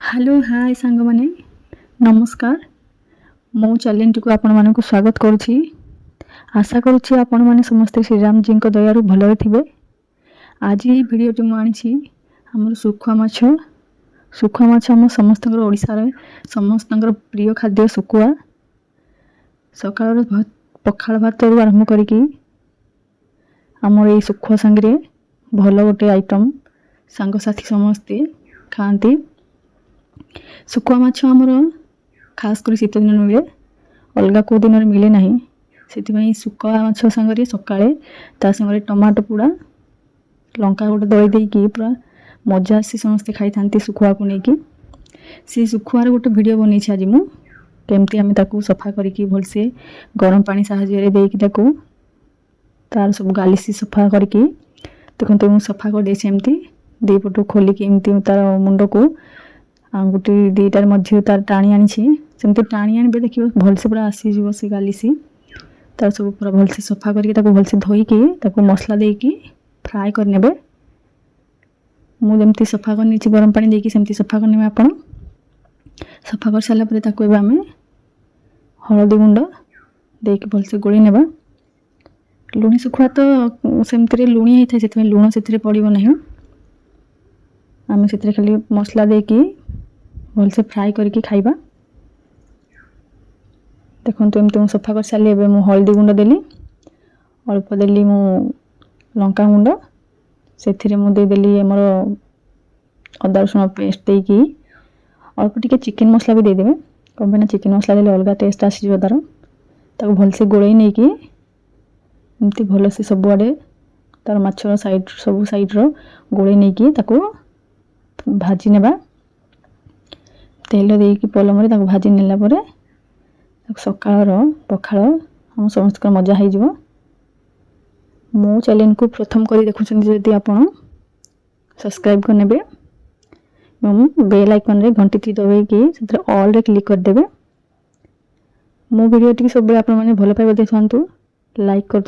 Hello hi सांग माने नमस्कार। मो चैलेंज को आपण मानक स्वागत करुछि। आशा करुछि आपण माने समस्त श्री राम जी को दयारु भलरे थिबे। आज ये वीडियो जो मु आनिछि हमर सुखुआ माछ हम समस्त ओडिसा रे समस्त प्रिय खाद्य सुखुआ। सकाळ पखाळ भात रु आरंभ करिकी हमर ए सुखुआ संगरे भल गोटे आइटम सांग साथी समस्ते खाती। सुखुआ माछ आमर खास कर शीत दिन मिले, अलग को दिन मिले ना। से सुखुआ माछ सांगे सकाळे ता संगे टमाटो पोड़ा लंका गोटे दई देकी पूरा मजा आसी समस्ते खाई था सुखुआ को लेकिन सी सुखुआर गोटे वीडियो बनी आज मु केमती आम ताकू सफा करके भलसे गरम पानी साहाय्य देकी ताकू तार सब गालिसी सफा करके देखते मुझे सफा कर देमती दी पटू खोलिकी एमती तार मुंड को गोटे दुईटार मध्य तार टाणी आनी सेमती टाणी आने देखिए भलसे पूरा आसीज से गालिसी तार सब पूरा भलसे सफा करके भलसे धोईकी मसला देकी फ्राए करने मुझे सफा करनी गरम पानी देकी सेमती सफा करने आप सफा कर सारापर आम हलदी गुंड देकी भलसे गोली नेबा। लुणी सुखुआ तो सेमती लुणी होता है से लुण से पड़ो ना आम से खाली मसला देकी भलसे फ्राए करके खाइबा। देखो एमती मुझे सफा कर सारे मुझे हलदी गुंड देली अल्प देली मु लंका गुंड से मुदेली आमर अदा रसुण पेस्ट देकी अल्प टिके चिकेन मसला भी देदेवे कम पे चिकेन मसला देले अलग टेस्ट आसीज तार भलसे गोड़े नहीं कि एमती भलसे सबुआड़े तार माछर साइड सब साइड्र गोड़े नहीं कि भाजी नेबा। तेल देकी पलम भाजी नेला सकाळ पखाळ हम समस्त मजा हो। मो चैनल को प्रथम कर देखुं जदि आपण सब्सक्राइब करने बेल आइकन रे घंटी टी दबाई ऑल रे क्लिक करदे। मो वीडियो टी सब आप भल पाइबा देखु लाइक कर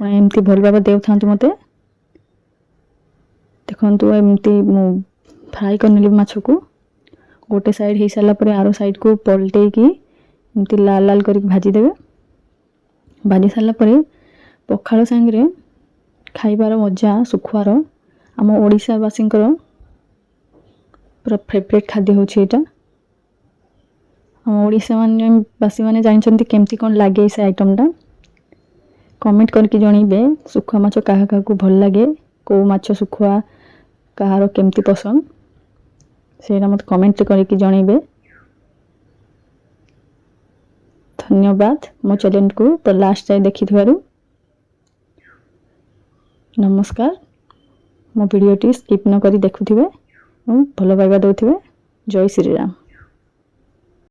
एमती भल भाव दे था मत देखु एमती फ्राए करने माछ को गोटे साइड हो सारापर आरो साइड को पलटे की एमती लाल लाल कर भाजीदेवे। भाजी सारापर पखाड़ सांगे खाइबार मजा सुखुआर आम ओडिशावासी पूरा फेवरेट खाद्य होछि एटा। आम ओडिशावासी माने जानछन्ती केमती कोन लागे से आइटमटा कमेंट करके जणैबे। सुखुआ माछ काहा काहा को भल लागे को माछ सुखुआ कहार केमती पसंद से मत कमेंट करके जणैबे। धन्यवाद मो चैनल को तो लास्ट जाए देखि नमस्कार। मो वीडियो टी स्किप न करी देखुथिबे भल पाइबा दउथिबे। जय श्री राम।